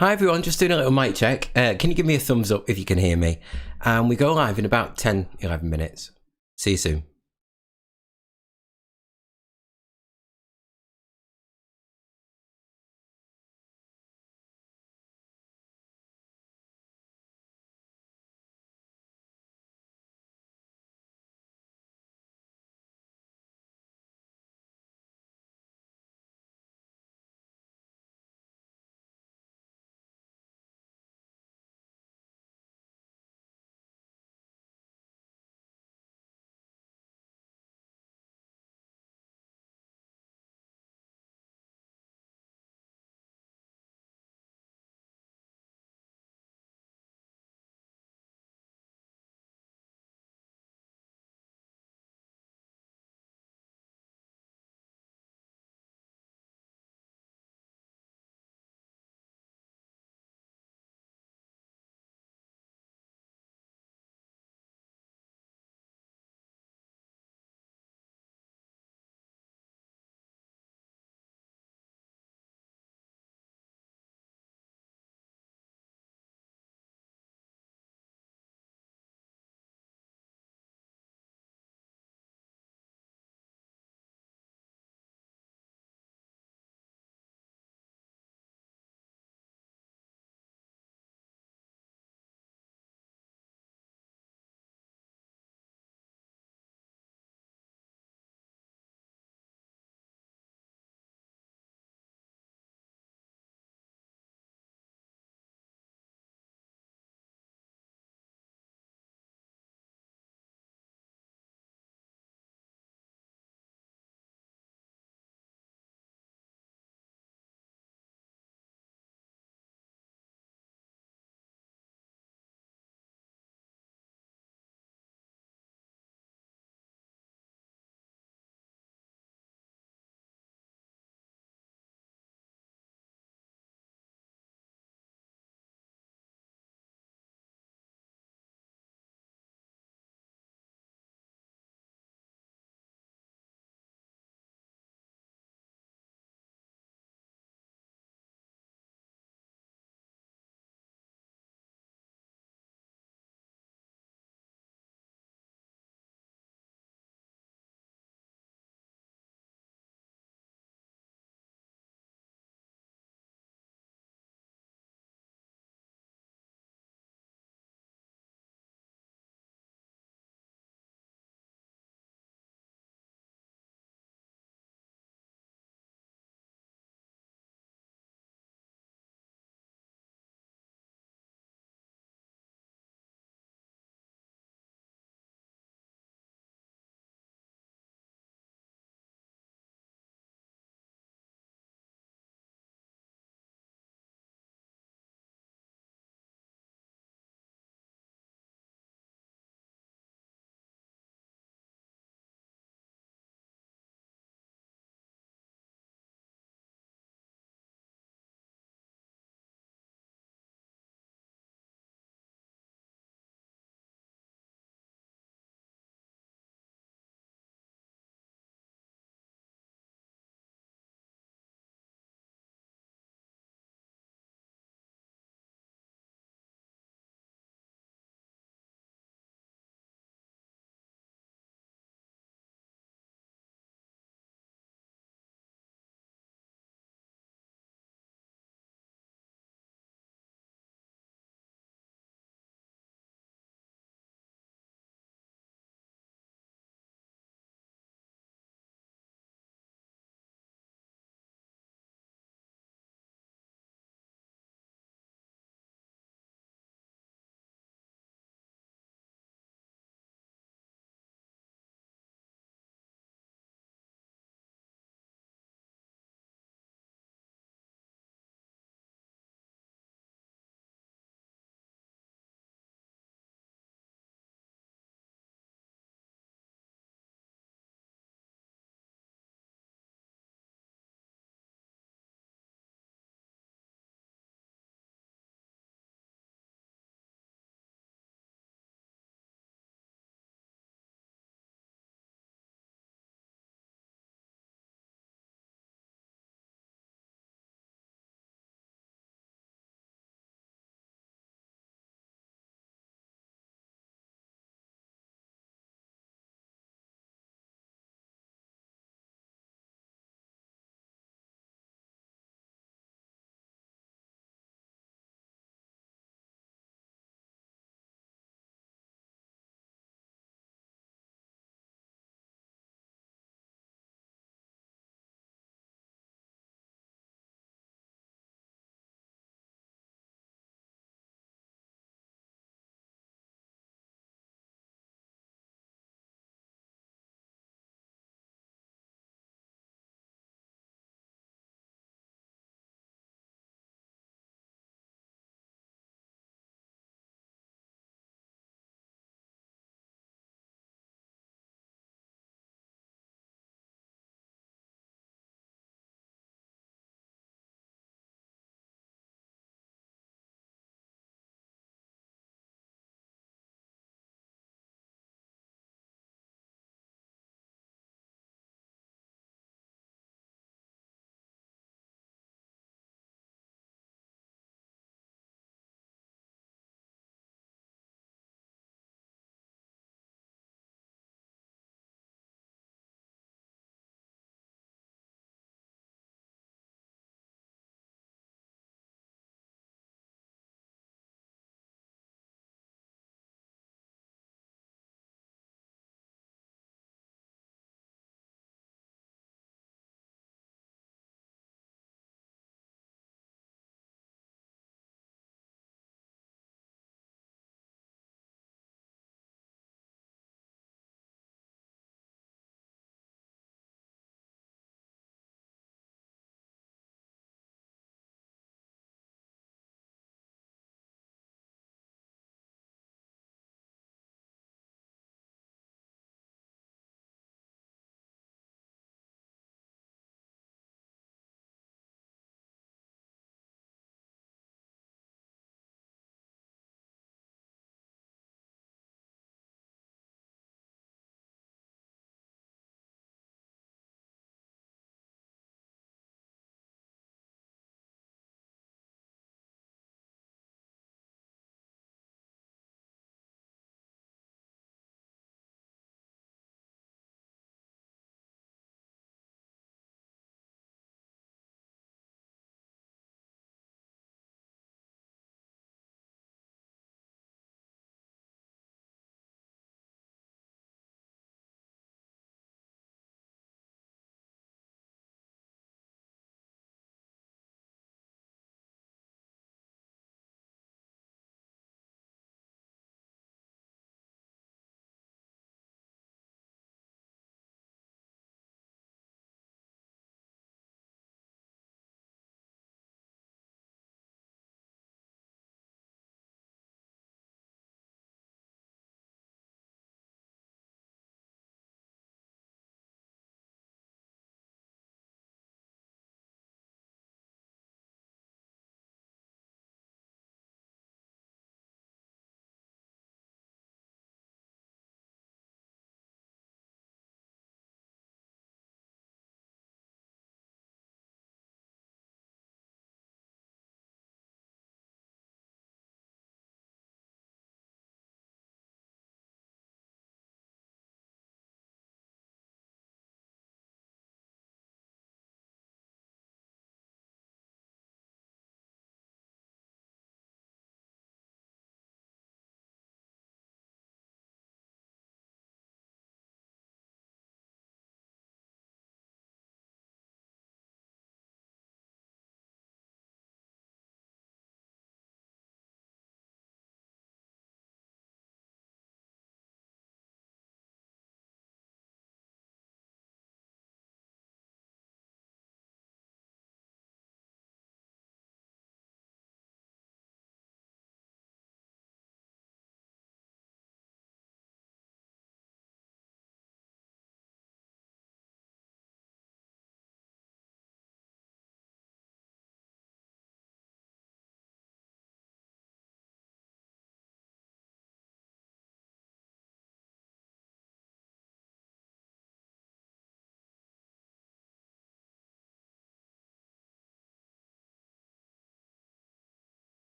Hi everyone, just doing a little mic check. Can you give me a thumbs up if you can hear me? And we go live in about 10, 11 minutes. See you soon.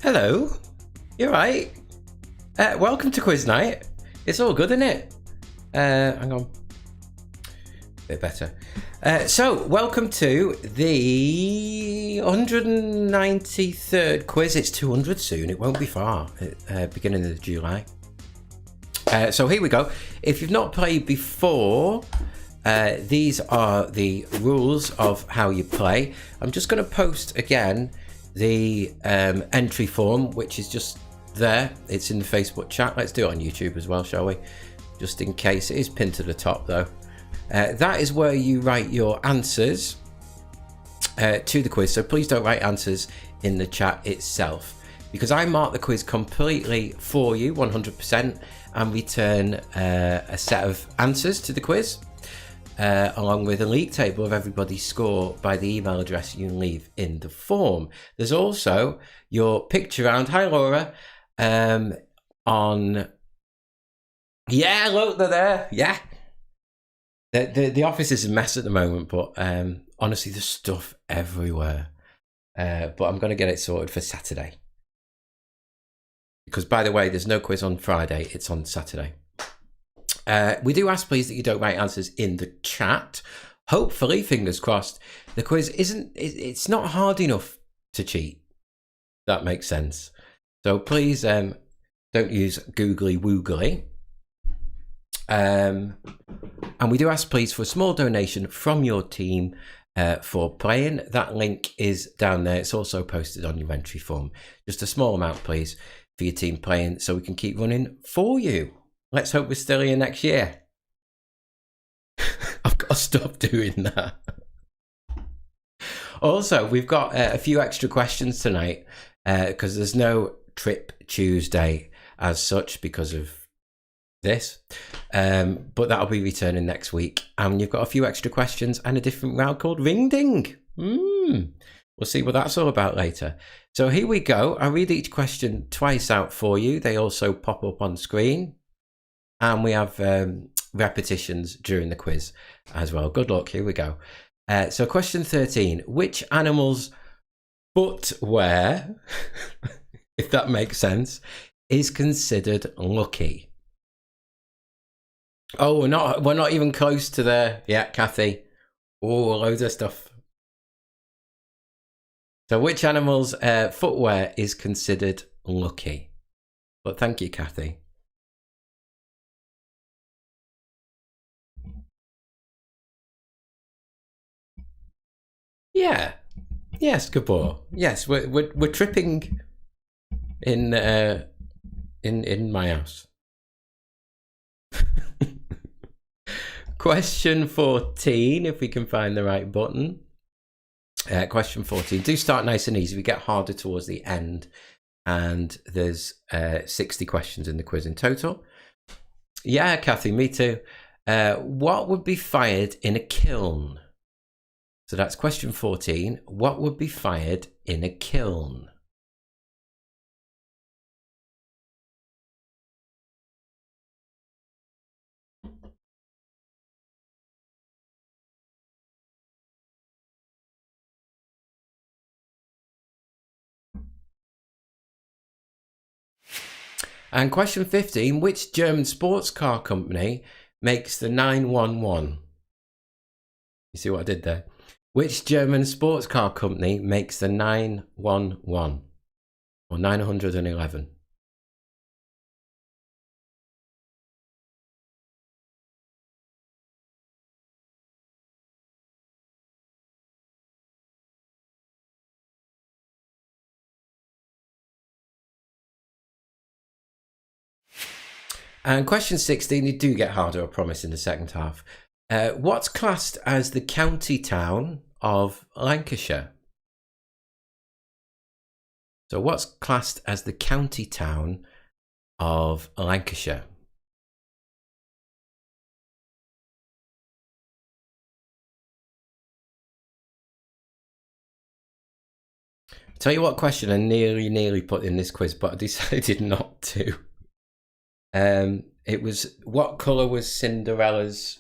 Hello. You alright? Welcome to quiz night. It's all good, isn't it? Hang on. Bit better. So, welcome to the 193rd quiz. It's 200 soon. It won't be far. Beginning of July. So here we go. If you've not played before, these are the rules of how you play. I'm just going to post again the entry form, which is just there. It's in the Facebook chat. Let's do it on YouTube as well, shall we? Just in case. It is pinned to the top though. That is where you write your answers to the quiz. So please don't write answers in the chat itself, because I mark the quiz completely for you 100% and return a set of answers to the quiz along with a league table of everybody's score by the email address you leave in the form. There's also your picture round. Hi Laura. On yeah, look, they're there. Yeah, the office is a mess at the moment, but honestly there's stuff everywhere, but I'm going to get it sorted for Saturday, because by the way, there's no quiz on Friday, it's on Saturday. We do ask please that you don't write answers in the chat. Hopefully, fingers crossed, the quiz it's not hard enough to cheat. That makes sense. So please don't use googly woogly. And we do ask please for a small donation from your team for playing. That link is down there. It's also posted on your entry form. Just a small amount please for your team playing, so we can keep running for you. Let's hope we're still here next year. I've got to stop doing that. Also, we've got a few extra questions tonight because there's no Trip Tuesday as such because of this, but that'll be returning next week. And you've got a few extra questions and a different round called Ring Ding. We'll see what that's all about later. So here we go. I'll read each question twice out for you. They also pop up on screen. And we have repetitions during the quiz as well. Good luck. Here we go. So question 13. Which animal's footwear, if that makes sense, is considered lucky? Oh, we're not even close to there yet, Kathy. Oh, loads of stuff. So which animal's footwear is considered lucky? But thank you, Kathy. Yeah. Yes, good ball. Yes, we're tripping in my house. Question 14, if we can find the right button. Question 14. Do start nice and easy. We get harder towards the end, and there's 60 questions in the quiz in total. Yeah, Kathy, me too. What would be fired in a kiln? So that's question 14. What would be fired in a kiln? And question 15, which German sports car company makes the 911? You see what I did there? Which German sports car company makes the 911 or 911? And question 16, they do get harder, I promise, in the second half. What's classed as the county town of Lancashire? So what's classed as the county town of Lancashire? Tell you what question I nearly put in this quiz, but I decided not to. It was, what colour was Cinderella's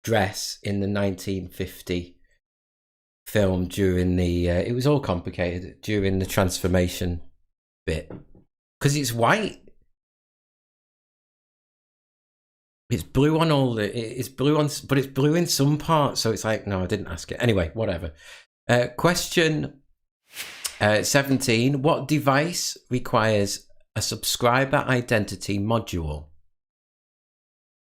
dress in the 1950 film during the it was all complicated during the transformation bit because it's white. It's blue on all the it's blue on, but it's blue in some parts, so it's like, no, I didn't ask it anyway. Whatever. Question 17. What device requires a subscriber identity module?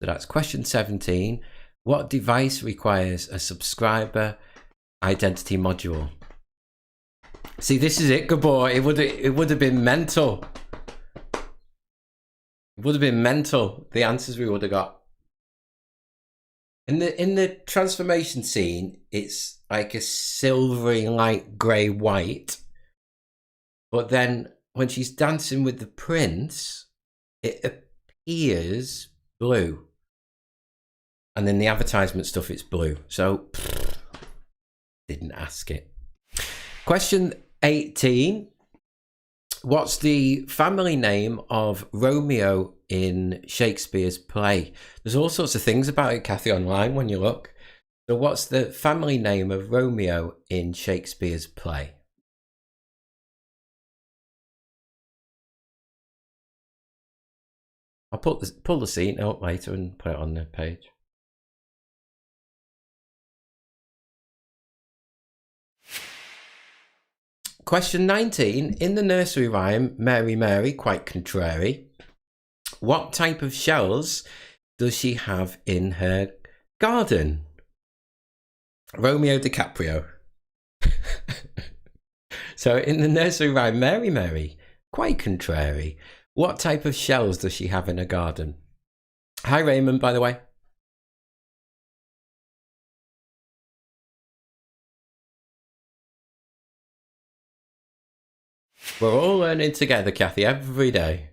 So that's question 17. What device requires a subscriber identity module? See, this is it, good boy. It would have been mental. It would have been mental, the answers we would have got. In the transformation scene, it's like a silvery light grey white. But then when she's dancing with the prince, it appears blue. And then the advertisement stuff, it's blue. So, didn't ask it. Question 18. What's the family name of Romeo in Shakespeare's play? There's all sorts of things about it, Kathy, online when you look. So what's the family name of Romeo in Shakespeare's play? I'll pull the scene out later and put it on the page. Question 19. In the nursery rhyme, Mary, Mary, quite contrary, what type of shells does she have in her garden? Romeo DiCaprio. So in the nursery rhyme, Mary, Mary, quite contrary, what type of shells does she have in her garden? Hi, Raymond, by the way. We're all learning together, Kathy, every day.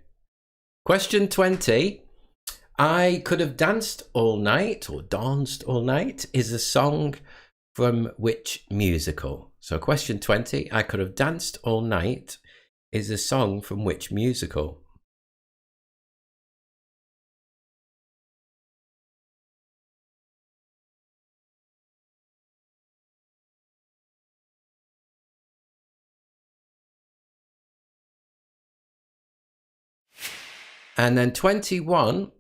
Question 20. I Could Have Danced All Night, or Danced All Night, is a song from which musical? So question 20. I Could Have Danced All Night is a song from which musical? And then 21,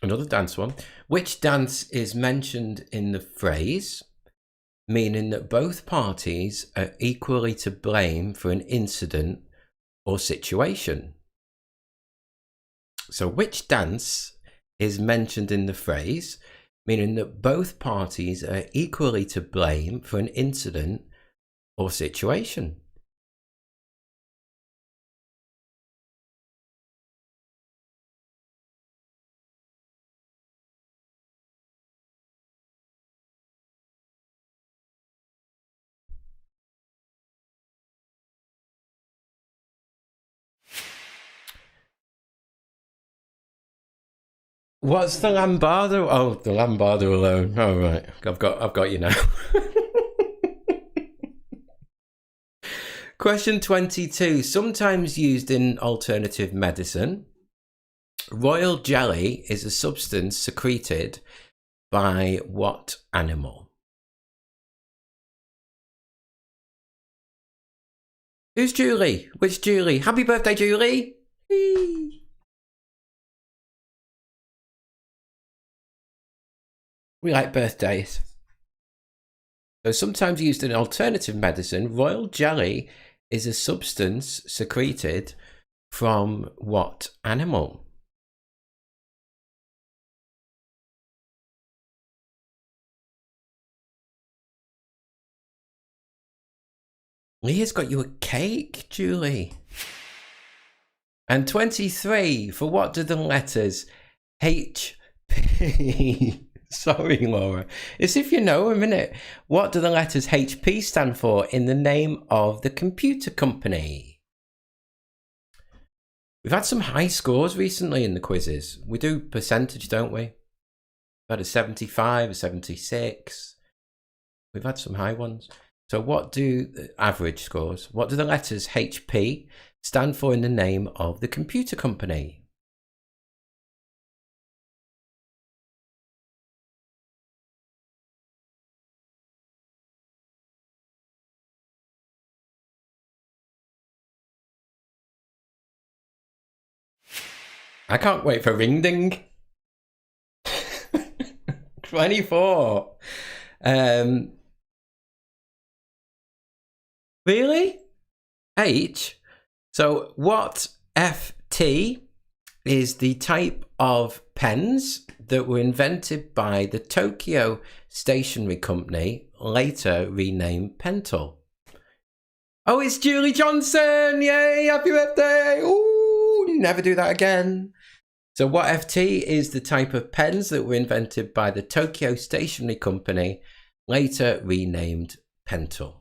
another dance one. Which dance is mentioned in the phrase, meaning that both parties are equally to blame for an incident or situation? So which dance is mentioned in the phrase, meaning that both parties are equally to blame for an incident or situation? What's the lambada? Oh, the lambada alone. Oh, right. I've got you now. Question 22. Sometimes used in alternative medicine, royal jelly is a substance secreted by what animal? Who's Julie? Which Julie? Happy birthday, Julie! Whee. We like birthdays. So sometimes used in alternative medicine, royal jelly is a substance secreted from what animal? Leah's got you a cake, Julie. And 23, for what do the letters HP... Sorry, Laura. As if you know a minute. What do the letters HP stand for in the name of the computer company? We've had some high scores recently in the quizzes. We do percentage, don't we? We've had a 75, a 76. We've had some high ones. So what do the average scores? What do the letters HP stand for in the name of the computer company? I can't wait for ring ding. 24. Really? H? So what FT is the type of pens that were invented by the Tokyo Stationery Company, later renamed Pentel? Oh, it's Julie Johnson! Yay! Happy birthday! Ooh, never do that again. So what FT is the type of pens that were invented by the Tokyo Stationery Company, later renamed Pentel?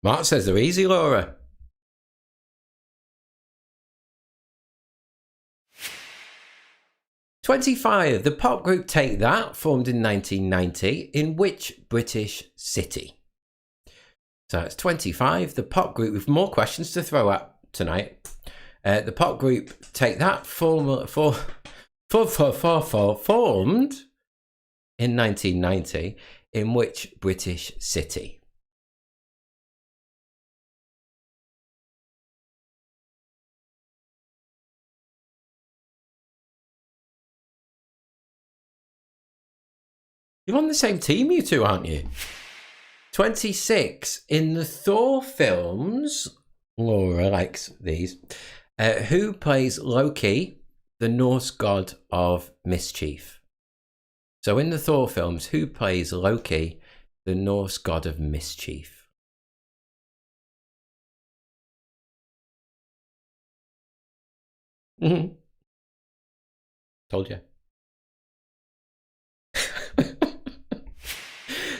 Mark says they're easy, Laura. '25. The pop group Take That, formed in 1990, in which British city? So it's 25. The pop group, with more questions to throw at tonight. The pop group Take That, formed in 1990, in which British city? You're on the same team, you two, aren't you? 26. In the Thor films, Laura likes these. Who plays Loki, the Norse god of mischief? So in the Thor films, who plays Loki, the Norse god of mischief? Mm-hmm. Told you.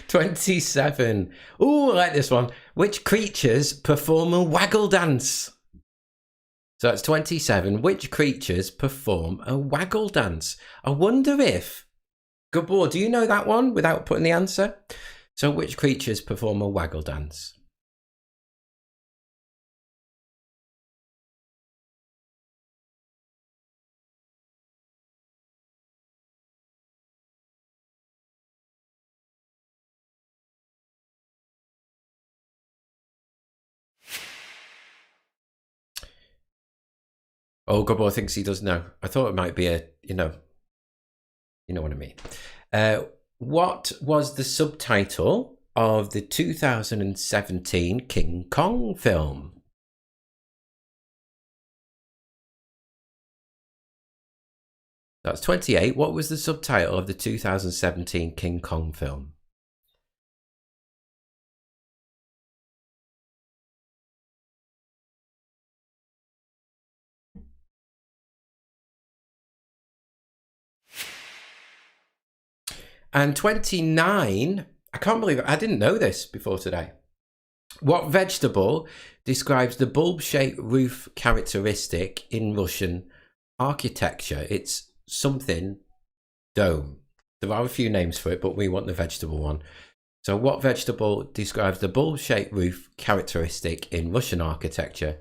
27. Ooh, I like this one. Which creatures perform a waggle dance? So that's 27. Which creatures perform a waggle dance? I wonder if... Gabor, do you know that one without putting the answer? So which creatures perform a waggle dance? Oh, Gabor thinks he does know. I thought it might be a, you know what I mean. What was the subtitle of the 2017 King Kong film? That's 28. What was the subtitle of the 2017 King Kong film? And 29, I can't believe it. I didn't know this before today. What vegetable describes the bulb-shaped roof characteristic in Russian architecture? It's something dome. There are a few names for it, but we want the vegetable one. So what vegetable describes the bulb-shaped roof characteristic in Russian architecture?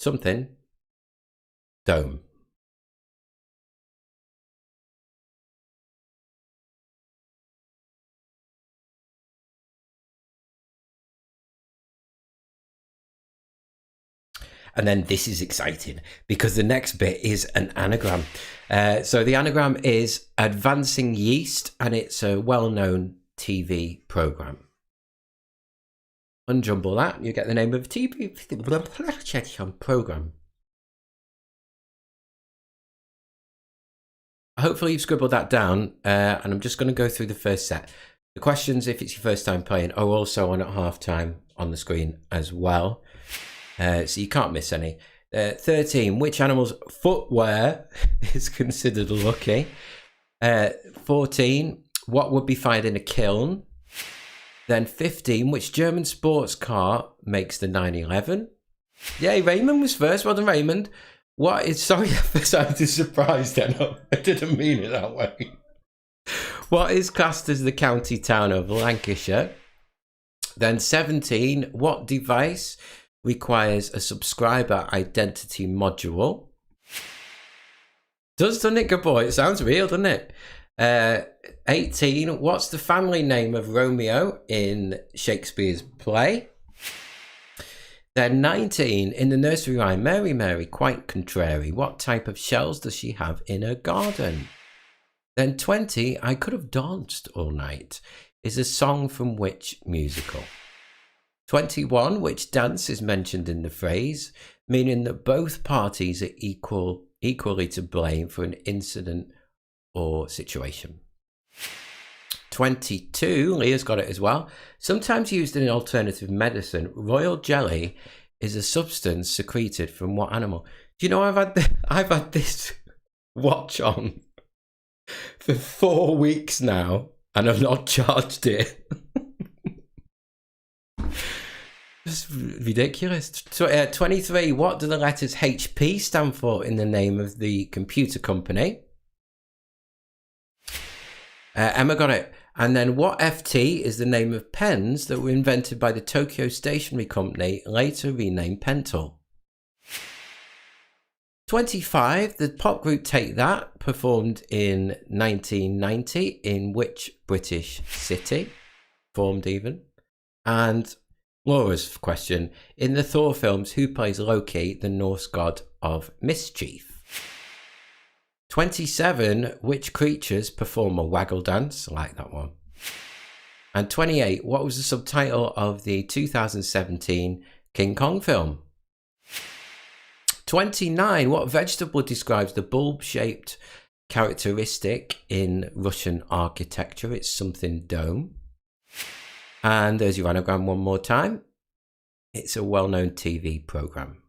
Something dome. And then this is exciting because the next bit is an anagram. So the anagram is Advancing Yeast, and it's a well-known TV program. Unjumble that, you get the name of a TV program. Hopefully you've scribbled that down, and I'm just going to go through the first set. The questions, if it's your first time playing, are also on at halftime on the screen as well. So you can't miss any. 13, which animal's footwear is considered lucky? 14, what would be fired in a kiln? Then 15, which German sports car makes the 911? Yay, Raymond was first. Well done, Raymond. What is... Sorry, I sounded surprised then. I didn't mean it that way. What is classed as the county town of Lancashire? Then 17, what device requires a subscriber identity module? Doesn't it, good boy? It sounds real, doesn't it? 18. What's the family name of Romeo in Shakespeare's play? Then 19. In the nursery rhyme, Mary, Mary, quite contrary, what type of shells does she have in her garden? Then 20. I could have danced all night is a song from which musical? 21. Which dance is mentioned in the phrase, meaning that both parties are equally to blame for an incident or situation? 22, Leah's got it as well. Sometimes used in alternative medicine, royal jelly is a substance secreted from what animal? Do you know I've had this watch on for 4 weeks now, and I've not charged it. It's ridiculous. 23, what do the letters HP stand for in the name of the computer company? Emma got it. And then what FT is the name of pens that were invented by the Tokyo Stationery Company, later renamed Pentel? 25, the pop group Take That performed in 1990 in which British city? Formed even. And Laura's question, in the Thor films, who plays Loki, the Norse god of mischief? 27, which creatures perform a waggle dance? I like that one. And 28, what was the subtitle of the 2017 King Kong film? 29, what vegetable describes the bulb-shaped characteristic in Russian architecture? It's something dome. And there's your anagram one more time. It's a well-known TV program.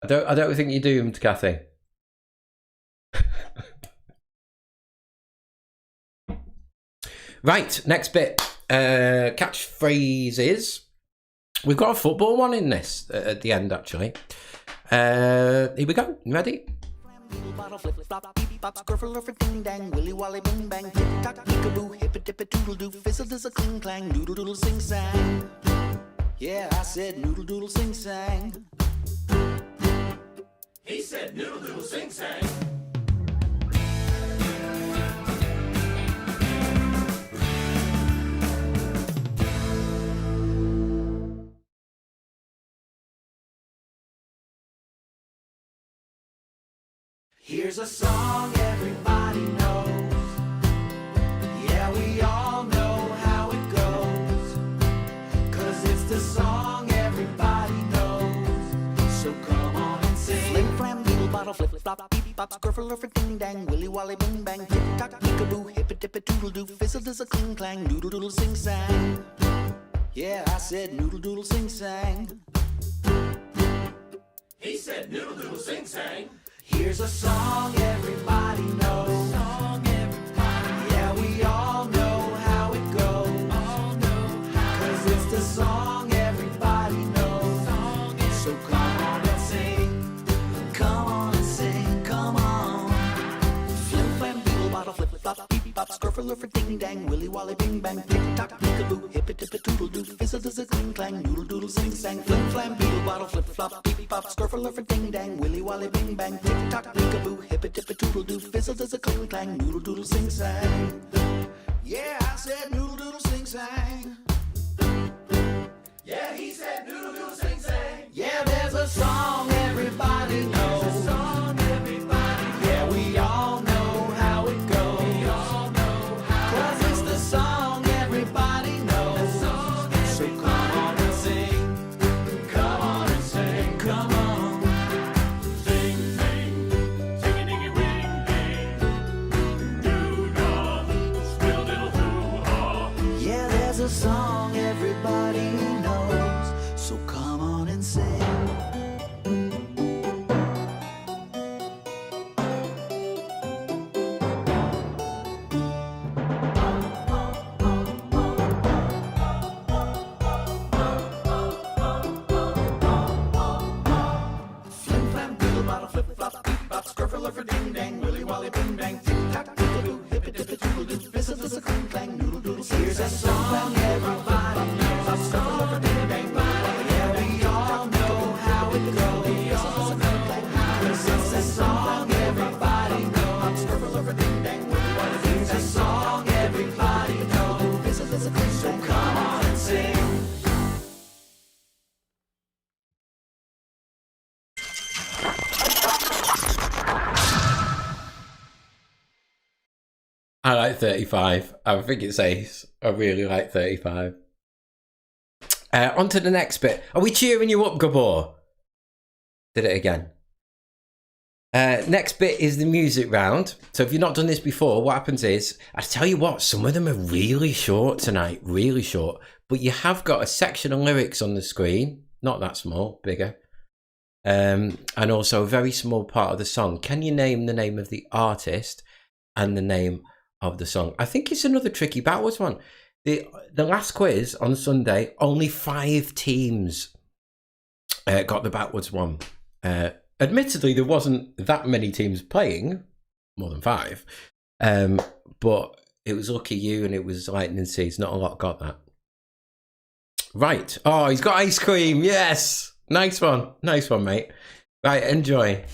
I don't think you're doomed, Kathy. Right, next bit. Catchphrases. We've got a football one in this at the end, actually. Here we go. You ready? Bottle flip flop, beep bop, skirfle or ding dang, willy wally bing bang, tick tock, peekaboo, hip it dip it doodle doo, fizzle does a cling clang, doodle doodle sing sang. Yeah, I said noodle doodle sing sang. He said noodle doodle sing sang. Here's a song everybody knows. Yeah, we all know how it goes. 'Cause it's the song everybody knows. So come on and sing. Flim flam doodle bottle flip flop beep bop skirfle or ding dang willy wally bing bang tick tock peekaboo hip it dip it doodle doo fizzle does a cling clang doodle doodle sing sang. Yeah, I said noodle doodle sing sang. He said noodle doodle sing sang. Here's a song everybody knows. Yeah, we all know how it goes. 'Cause it's the song everybody knows. So come on and sing. Come on and sing, come on. Flim flam doodle bottle flip flop beep bop skirfle or ding dang willy wally bing bang tick tock peekaboo hip it dip it doodle doo fizzle does a cling clang doodle doodle sing sang. Flim flam beetle bottle flip flop beep bop skirfle or ding dang willy wally bing bang tick tock peekaboo hip it dip it doodle doo fizzle does a cling clang doodle doodle sing sang. Yeah, I said noodle doodle sing sang. Yeah, he said noodle doodle sing sang. Yeah, there's a song everybody knows. There's a song everybody knows. Yeah, we all know how it goes. We all know how. 'Cause it's the song everybody knows. So come on and sing. Come on and sing. Come on. Sing, sing, sing-a-ding-a-ring, ding. Do-da, swill-diddle-hoo-ha. Yeah, there's a song I like 35. I think it's ace. I really like 35. On to the next bit. Are we cheering you up, Gabor? Did it again. Next bit is the music round. So if you've not done this before, what happens is, I tell you what, some of them are really short tonight, really short. But you have got a section of lyrics on the screen. Not that small, bigger. And also a very small part of the song. Can you name the name of the artist and the name of the song? I think it's another tricky backwards one. The last quiz on Sunday, only 5 teams got the backwards one. Admittedly, there wasn't that many teams playing, more than 5. But it was Lucky You and it was Lightning Seeds. Not a lot got that. Right. Oh, he's got ice cream. Yes. Nice one. Nice one, mate. Right, enjoy.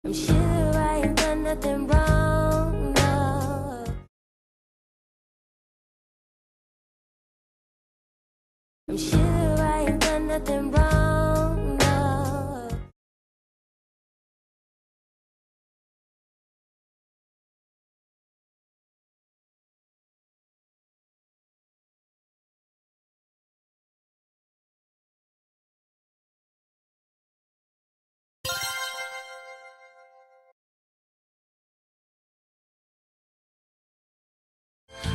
I'm sure I ain't done nothing wrong, no. I'm sure I ain't done nothing wrong, no.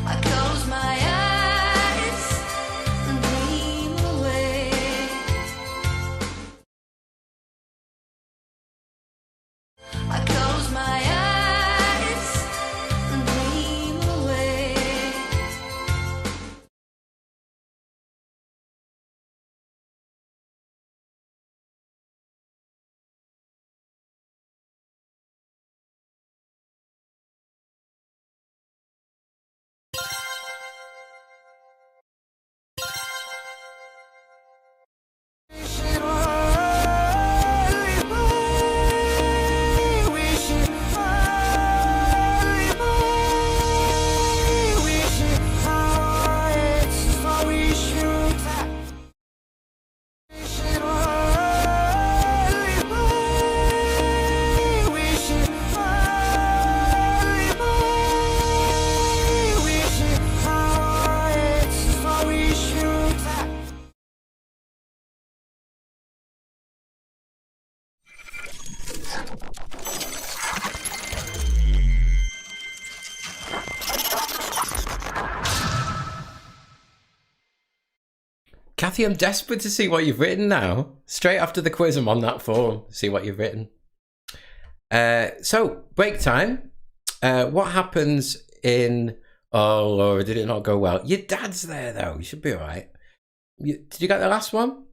I close my eyes and dream away. I close my eyes and dream away. Kathy, I'm desperate to see what you've written now. Straight after the quiz, I'm on that form. See what you've written. So, break time. What happens in... Oh, Laura, did it not go well? Your dad's there, though. You should be all right. Did you get the last one?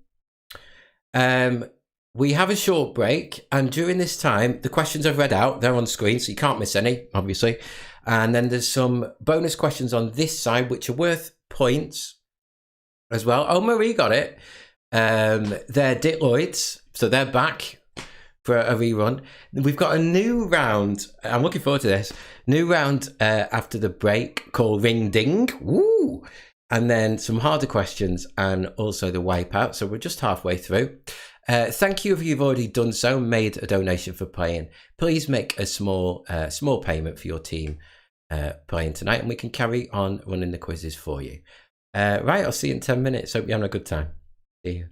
we have a short break, and during this time, the questions I've read out, they're on screen, so you can't miss any, obviously. And then there's some bonus questions on this side, which are worth points as well. Oh, Marie got it. They're Ditloids, so they're back for a rerun. We've got a new round. I'm looking forward to this. New round after the break called Ring Ding. Woo! And then some harder questions and also the wipeout. So we're just halfway through. Thank you if you've already done so, made a donation for playing. Please make a small payment for your team playing tonight, and we can carry on running the quizzes for you. Right, I'll see you in 10 minutes. Hope you're having a good time. See you.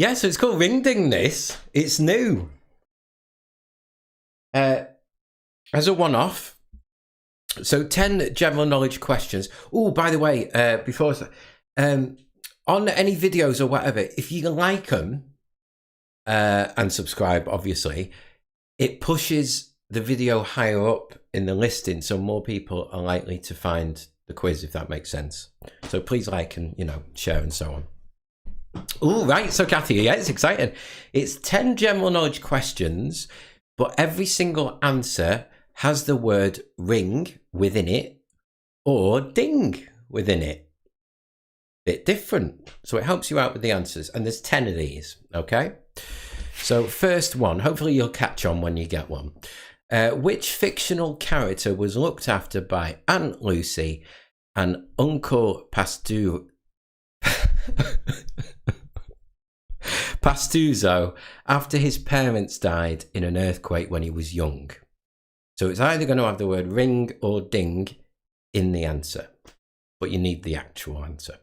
Yeah, so it's called Ring Ding this. It's new. As a one-off. So 10 general knowledge questions. Oh, by the way, before on any videos or whatever, if you like them and subscribe, obviously, it pushes the video higher up in the listing, so more people are likely to find the quiz, if that makes sense. So please like and, you know, share and so on. Oh, right. So Kathy, yeah, it's exciting. It's 10 general knowledge questions, but every single answer has the word ring within it or ding within it. Bit different. So it helps you out with the answers. And there's 10 of these, okay? So first one, hopefully you'll catch on when you get one. Which fictional character was looked after by Aunt Lucy and Uncle Pastuzo after his parents died in an earthquake when he was young? So it's either going to have the word ring or ding in the answer, but you need the actual answer.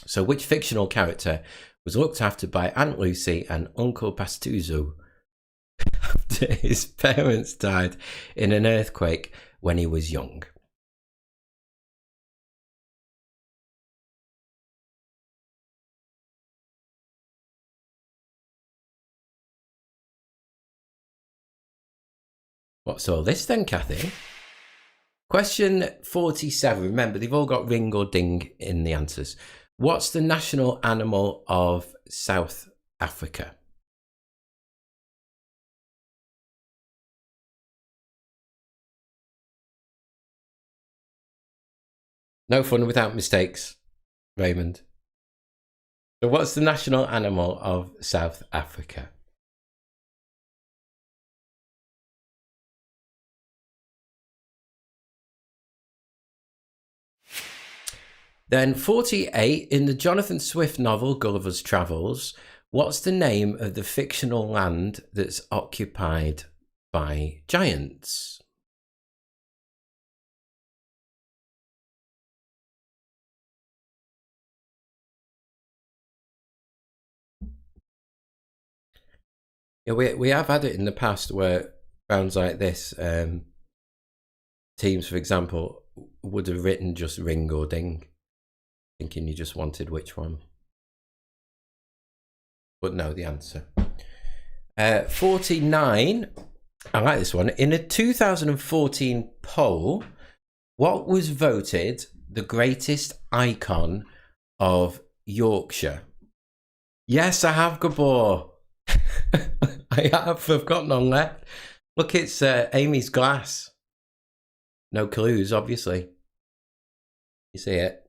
So which fictional character was looked after by Aunt Lucy and Uncle Pastuzo after his parents died in an earthquake when he was young? What's all this then, Kathy? Question 47. Remember, they've all got ring or ding in the answers. What's the national animal of South Africa? No fun without mistakes, Raymond. So what's the national animal of South Africa? Then 48, in the Jonathan Swift novel Gulliver's Travels, what's the name of the fictional land that's occupied by giants? Yeah, we have had it in the past where rounds like this, teams, for example, would have written just ring or ding, thinking you just wanted which one. But no, the answer. 49, I like this one. In a 2014 poll, what was voted the greatest icon of Yorkshire? Yes, I have, Gabor. I have. I've got none left. Look, it's Amy's glass. No clues, obviously. You see it?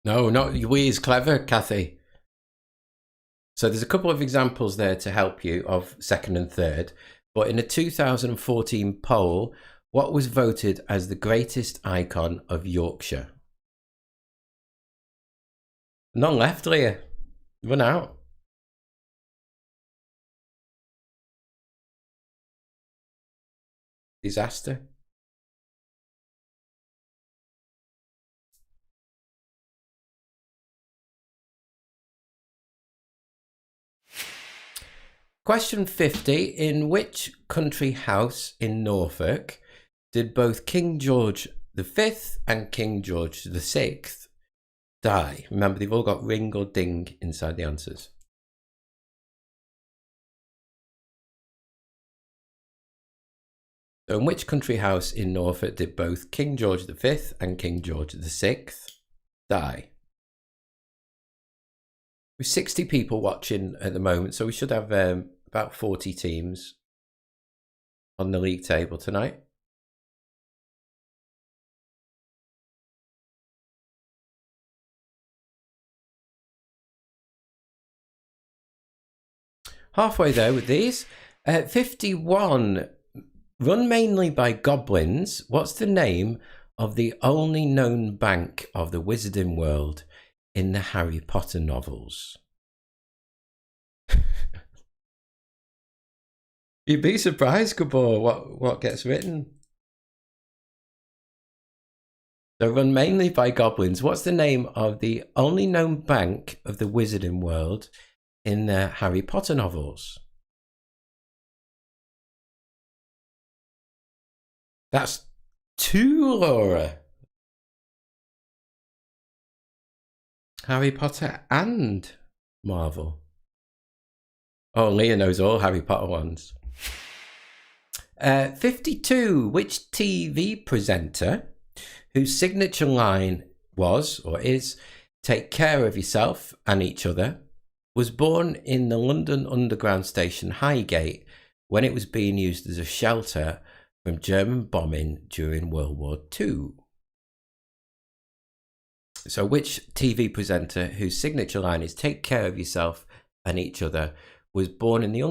No, not we is clever, Kathy. So there's a couple of examples there to help you of second and third. But in a 2014 poll, what was voted as the greatest icon of Yorkshire? None left, Leah. Run out. Disaster. Question 50. In which country house in Norfolk did both King George V and King George VI die? Remember, they've all got ring or ding inside the answers. So in which country house in Norfolk did both King George V and King George VI die? With 60 people watching at the moment, so we should have about 40 teams on the league table tonight. Halfway there with these. 51. Run mainly by goblins, what's the name of the only known bank of the wizarding world in the Harry Potter novels? You'd be surprised, Gabor, what gets written. So run mainly by goblins. What's the name of the only known bank of the wizarding world in the Harry Potter novels? That's two, Laura. Harry Potter and Marvel. Oh, Leah knows all Harry Potter ones. 52. Which TV presenter whose signature line was or is "Take care of yourself and each other" was born in the London Underground station Highgate when it was being used as a shelter from German bombing during World War II? So which TV presenter whose signature line is "Take care of yourself and each other" was born in the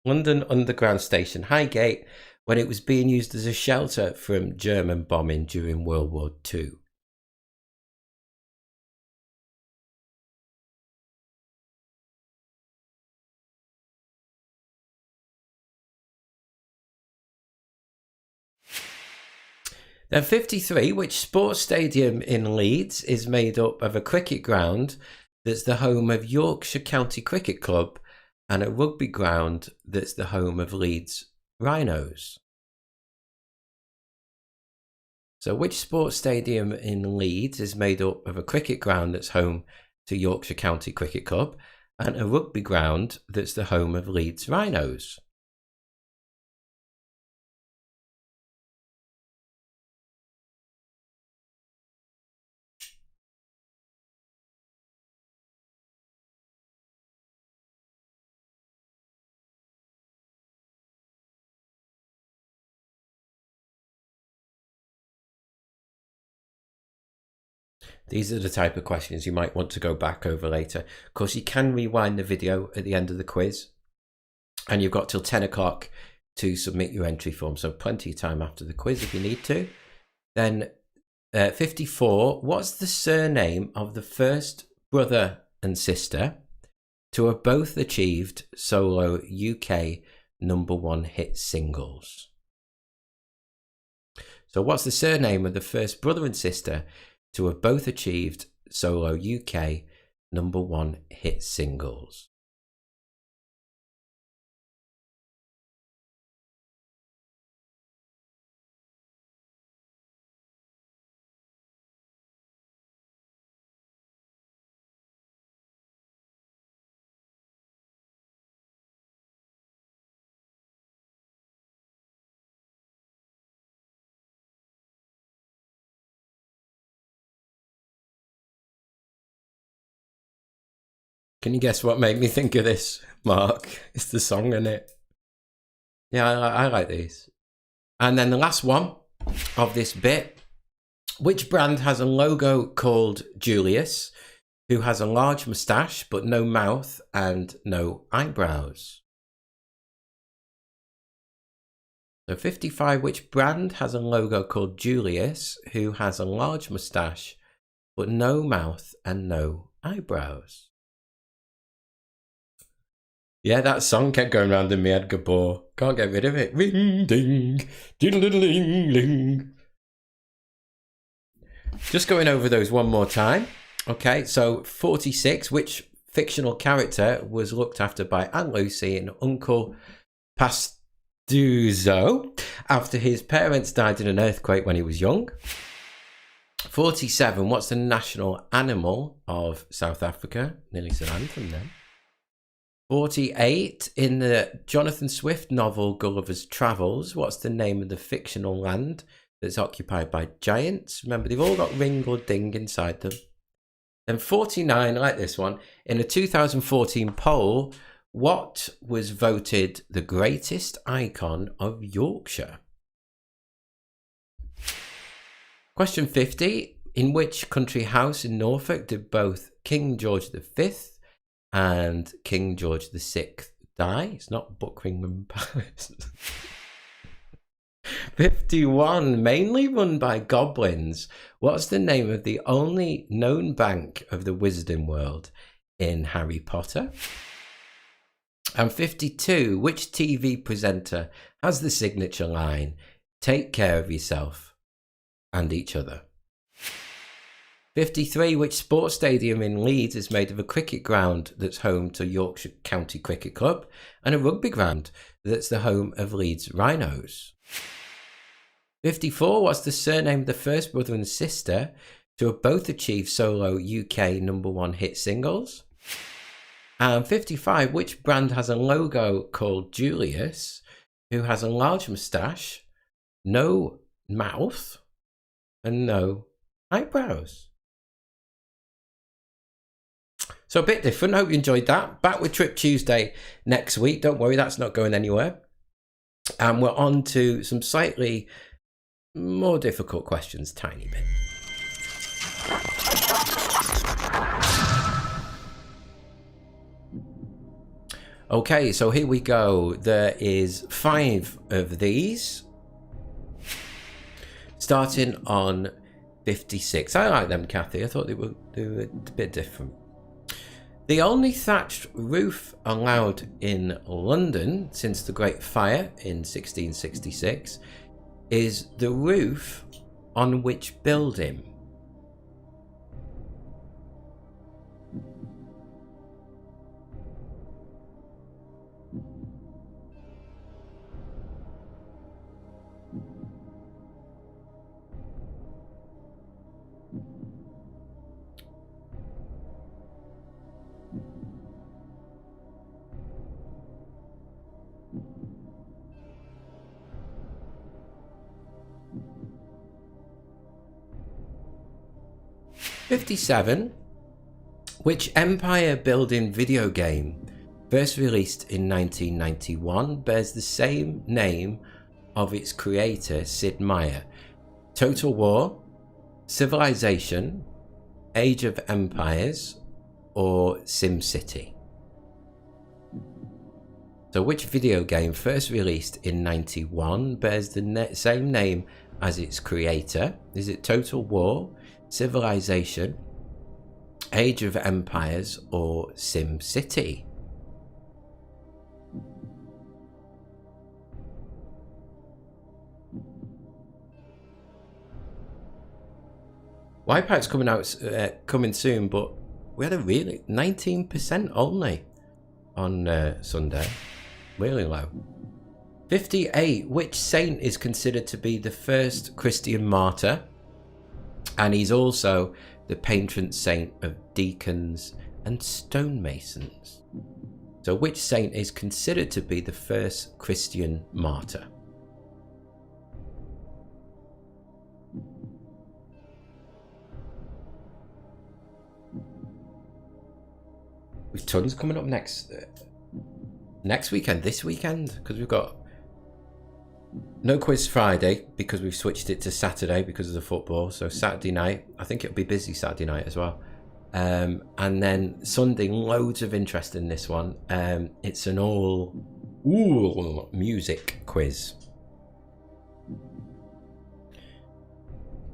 London Underground station Highgate when it was being used as a shelter from German bombing during World War II? Then 53, which sports stadium in Leeds is made up of a cricket ground that's the home of Yorkshire County Cricket Club and a rugby ground that's the home of Leeds Rhinos? So which sports stadium in Leeds is made up of a cricket ground that's home to Yorkshire County Cricket Club and a rugby ground that's the home of Leeds Rhinos? These are the type of questions you might want to go back over later. Of course, you can rewind the video at the end of the quiz, and you've got till 10 o'clock to submit your entry form, so plenty of time after the quiz if you need to. Then 54, what's the surname of the first brother and sister to have both achieved solo UK #1 hit singles? So what's the surname of the first brother and sister to have both achieved solo UK #1 hit singles? Can you guess what made me think of this, Mark? It's the song, isn't it? Yeah, I like these. And then the last one of this bit. Which brand has a logo called Julius, who has a large moustache but no mouth and no eyebrows? So 55, which brand has a logo called Julius, who has a large moustache but no mouth and no eyebrows? Yeah, that song kept going round in my head, Gabor. Can't get rid of it. Ring, ding, diddle-diddle-ding, ding. Just going over those one more time. Okay, so 46, which fictional character was looked after by Aunt Lucy and Uncle Pastuzo after his parents died in an earthquake when he was young? 47, what's the national animal of South Africa? Nearly said anthem then. 48, in the Jonathan Swift novel Gulliver's Travels, what's the name of the fictional land that's occupied by giants? Remember, they've all got ring or ding inside them. Then 49, I like this one. In a 2014 poll, what was voted the greatest icon of Yorkshire? Question 50, in which country house in Norfolk did both King George V and King George VI die? It's not Buckingham Palace. 51, mainly run by goblins, what's the name of the only known bank of the wizarding world in Harry Potter? And 52, which TV presenter has the signature line, "Take care of yourself and each other. 53. Which sports stadium in Leeds is made of a cricket ground that's home to Yorkshire County Cricket Club and a rugby ground that's the home of Leeds Rhinos? 54. What's the surname of the first brother and sister to have both achieved solo UK #1 hit singles? And 55. Which brand has a logo called Julius, who has a large moustache, no mouth, and no eyebrows? So a bit different. I hope you enjoyed that. Back with Trip Tuesday next week. Don't worry, that's not going anywhere. And we're on to some slightly more difficult questions, tiny bit. Okay, so here we go. There is 5 of these. Starting on 56. I like them, Kathy. I thought they were a bit different. The only thatched roof allowed in London since the Great Fire in 1666 is the roof on which building? '57. Which empire building video game, first released in 1991, bears the same name of its creator, Sid Meier? Total War, Civilization, Age of Empires, or SimCity? So which video game, first released in 91, bears the same name as its creator? Is it Total War, Civilization, Age of Empires, or SimCity? Wipeout's coming soon, but we had a really 19% only on Sunday. Really low. 58. Which saint is considered to be the first Christian martyr? And he's also the patron saint of deacons and stonemasons. So which saint is considered to be the first Christian martyr? We've tons coming up next weekend, this weekend, because we've got no quiz Friday because we've switched it to Saturday because of the football. So Saturday night, I think it'll be busy Saturday night as well. And then Sunday, loads of interest in this one. It's an all music quiz.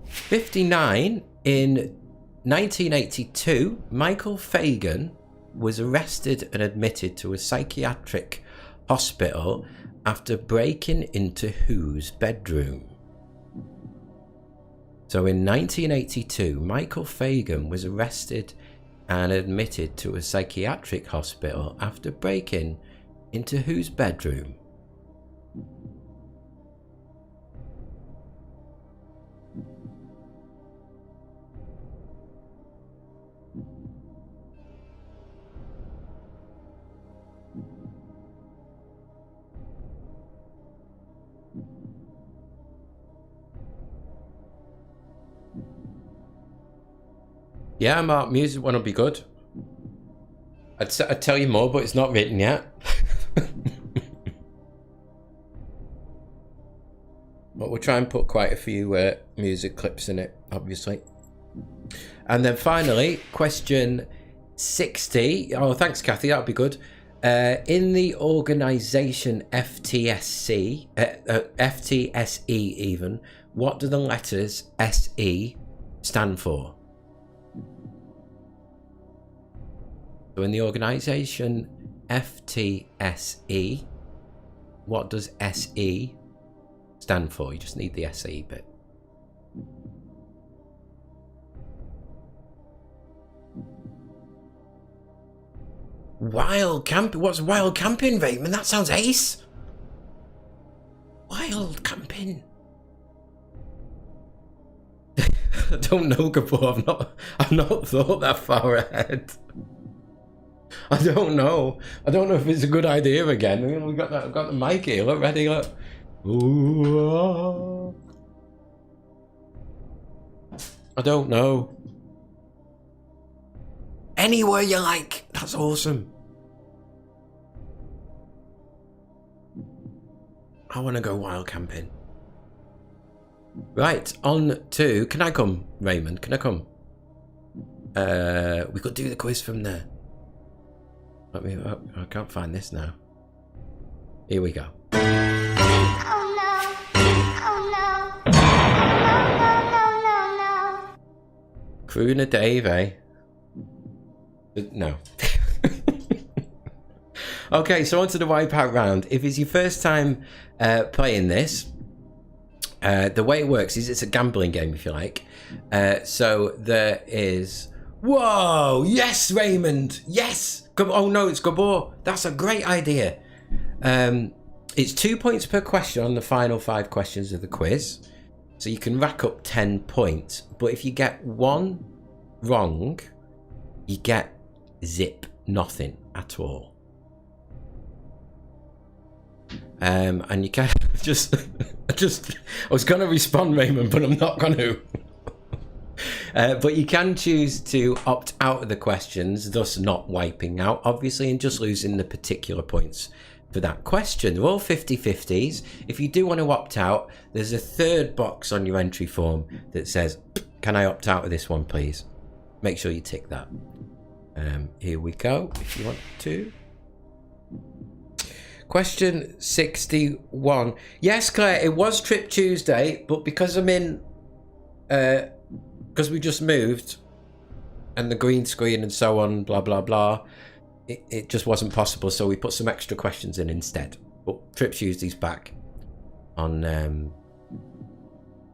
59. In 1982, Michael Fagan was arrested and admitted to a psychiatric hospital after breaking into whose bedroom? So in 1982, Michael Fagan was arrested and admitted to a psychiatric hospital after breaking into whose bedroom? Yeah, Mark, music one will be good. I'd tell you more, but it's not written yet. But we'll try and put quite a few music clips in it, obviously. And then finally, question 60. Oh, thanks, Kathy. That'll be good. In the organisation FTSE even, what do the letters SE stand for? So in the organisation FTSE, what does SE stand for? You just need the SE bit. Wild camping? What's wild camping, Raymond? That sounds ace. Wild camping. I don't know, Gabor. I've not thought that far ahead. I don't know. I don't know if it's a good idea again. I mean, we got that. I've got the mic here. Look, ready? Look. Ooh, I don't know. Anywhere you like. That's awesome. I want to go wild camping. Right, on to... Can I come, Raymond? Can I come? We could do the quiz from there. Let me... Oh, I can't find this now. Here we go. Oh no. Oh no. No. Crooner Dave, eh? No. Okay, so on to the wipeout round. If it's your first time playing this, the way it works is it's a gambling game, if you like. So there is... Whoa! Yes, Raymond! Yes! Oh no, it's Gabor. That's a great idea. It's 2 points per question on the final 5 questions of the quiz. So you can rack up 10 points. But if you get one wrong, you get zip, nothing at all. And you can just I was going to respond, Raymond, but I'm not going to. But you can choose to opt out of the questions, thus not wiping out, obviously, and just losing the particular points for that question. They're all 50-50s. If you do want to opt out, there's a third box on your entry form that says, can I opt out of this one, please? Make sure you tick that. Here we go, if you want to. Question 61. Yes, Claire, it was Trip Tuesday, but because I'm in... because we just moved, and the green screen and so on, blah, blah, blah, it just wasn't possible, so we put some extra questions in instead. But Trip Tuesday's back on,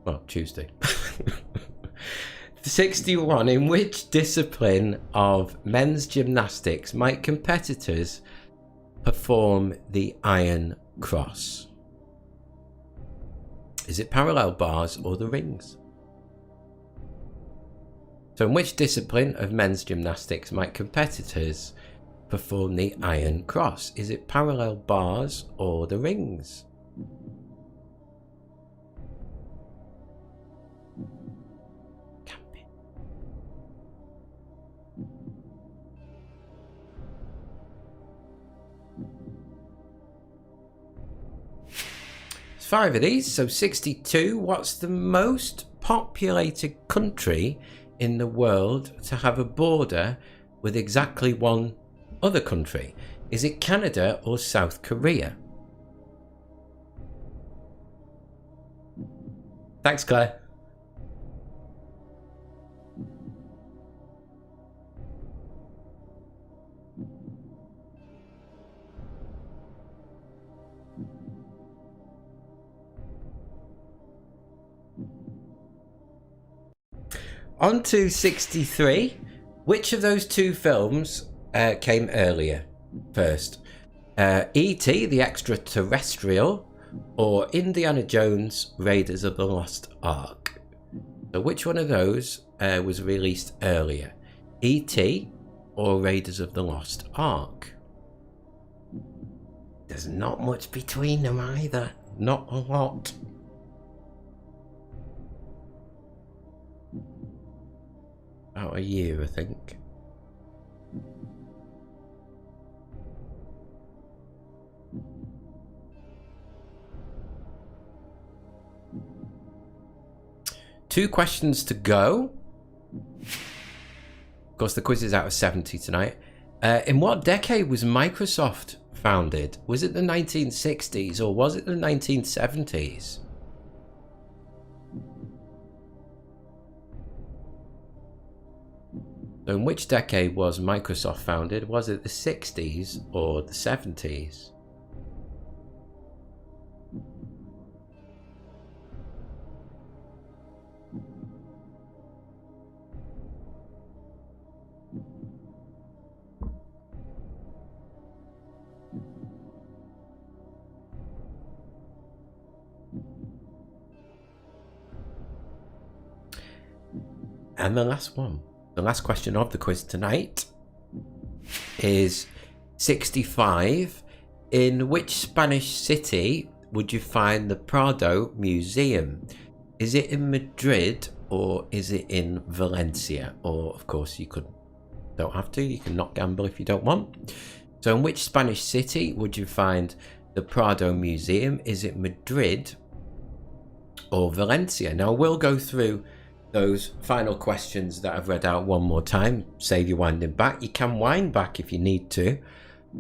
well, Tuesday. 61. In which discipline of men's gymnastics might competitors perform the iron cross? Is it parallel bars or the rings? So in which discipline of men's gymnastics might competitors perform the iron cross? Is it parallel bars or the rings? Camping. There's 5 of these, so 62. What's the most populated country in the world to have a border with exactly one other country? Is it Canada or South Korea? Thanks, Claire. On to 63. Which of those 2 films came earlier first? E.T. the Extraterrestrial or Indiana Jones Raiders of the Lost Ark? So which one of those was released earlier? E.T. or Raiders of the Lost Ark? There's not much between them either. Not a lot. About a year, I think. Two questions to go. Of course, the quiz is out of 70 tonight. In what decade was Microsoft founded? Was it the 1960s or was it the 1970s? So in which decade was Microsoft founded? Was it the 60s or the 70s? And the last one, the last question of the quiz tonight is 65. In which Spanish city would you find the Prado Museum? Is it in Madrid or is it in Valencia? Or, of course, don't have to. You can not gamble if you don't want. So in which Spanish city would you find the Prado Museum? Is it Madrid or Valencia? Now, we'll go through those final questions that I've read out one more time. Save you winding back. You can wind back if you need to.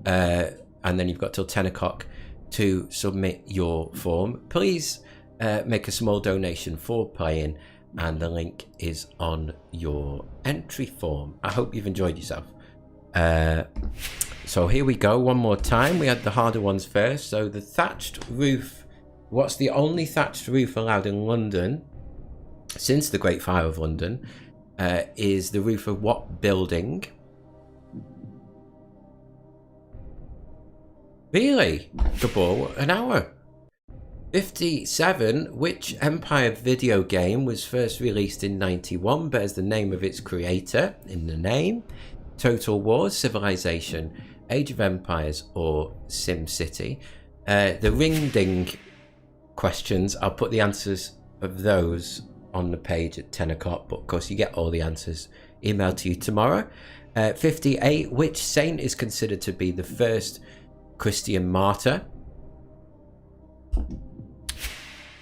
And then you've got till 10 o'clock to submit your form. Please make a small donation for playing, and the link is on your entry form. I hope you've enjoyed yourself. So here we go, one more time. We had the harder ones first. So the thatched roof. What's the only thatched roof allowed in London since the Great Fire of London? Is the roof of what building? Really? Good ball, an hour. 57. Which Empire video game was first released in 91? Bears the name of its creator in the name. Total War, Civilization, Age of Empires, or SimCity? The ring ding questions, I'll put the answers of those on the page at 10 o'clock, but of course you get all the answers emailed to you tomorrow. 58. Which saint is considered to be the first Christian martyr?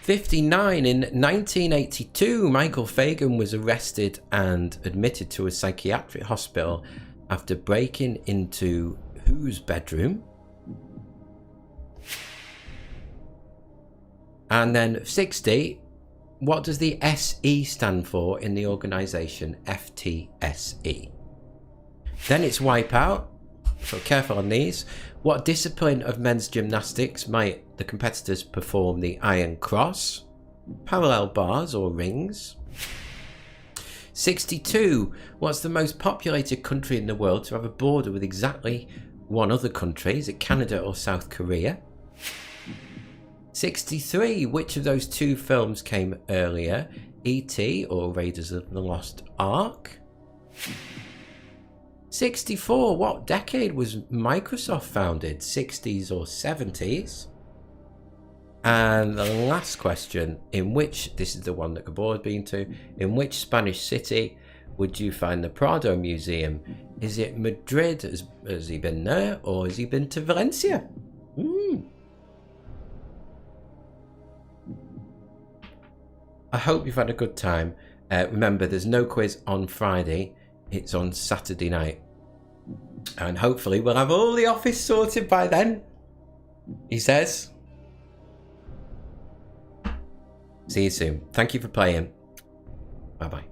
59. In 1982, Michael Fagan was arrested and admitted to a psychiatric hospital after breaking into whose bedroom? And then 60. What does the SE stand for in the organisation FTSE? Then it's wipeout. So careful on these. What discipline of men's gymnastics might the competitors perform the iron cross, parallel bars or rings? 62. What's the most populated country in the world to have a border with exactly one other country? Is it Canada or South Korea? 63. Which of those two films came earlier? E.T. or Raiders of the Lost Ark? 64. What decade was Microsoft founded? 60s or 70s? And the last question, this is the one that Gabor has been to, in which Spanish city would you find the Prado Museum? Is it Madrid? Has he been there? Or has he been to Valencia? I hope you've had a good time. Remember, there's no quiz on Friday. It's on Saturday night. And hopefully we'll have all the office sorted by then, he says. See you soon. Thank you for playing. Bye-bye.